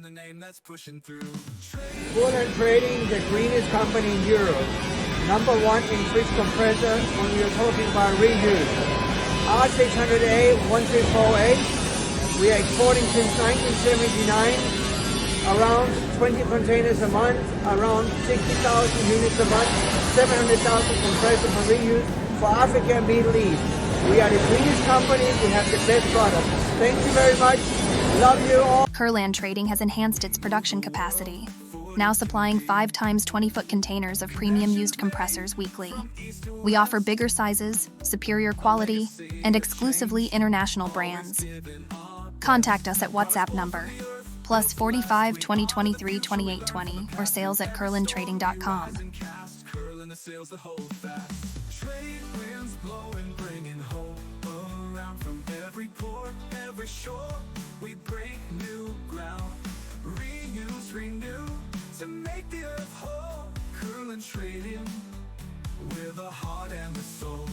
The name that's pushing through. Kurland Trading, the greenest company in Europe. Number one in fridge compressor when we are talking about reuse. R600A 1348. We are exporting since 1979. Around 20 containers a month, around 60,000 units a month, 700,000 compressors for reuse for Africa and Middle East. We are the greenest company, we have the best product. Thank you very much. Love you all. Kurland Trading has enhanced its production capacity, now supplying 5 times 20-foot containers of premium used compressors weekly. We offer bigger sizes, superior quality, and exclusively international brands. Contact us at WhatsApp number +45 2023 2820 or sales@kurlandtrading.com. Trade winds blowing, bringing hope around from every port, every shore. We break new ground, reuse, renew, to make the earth whole. Kurland Trading, with a heart and a soul.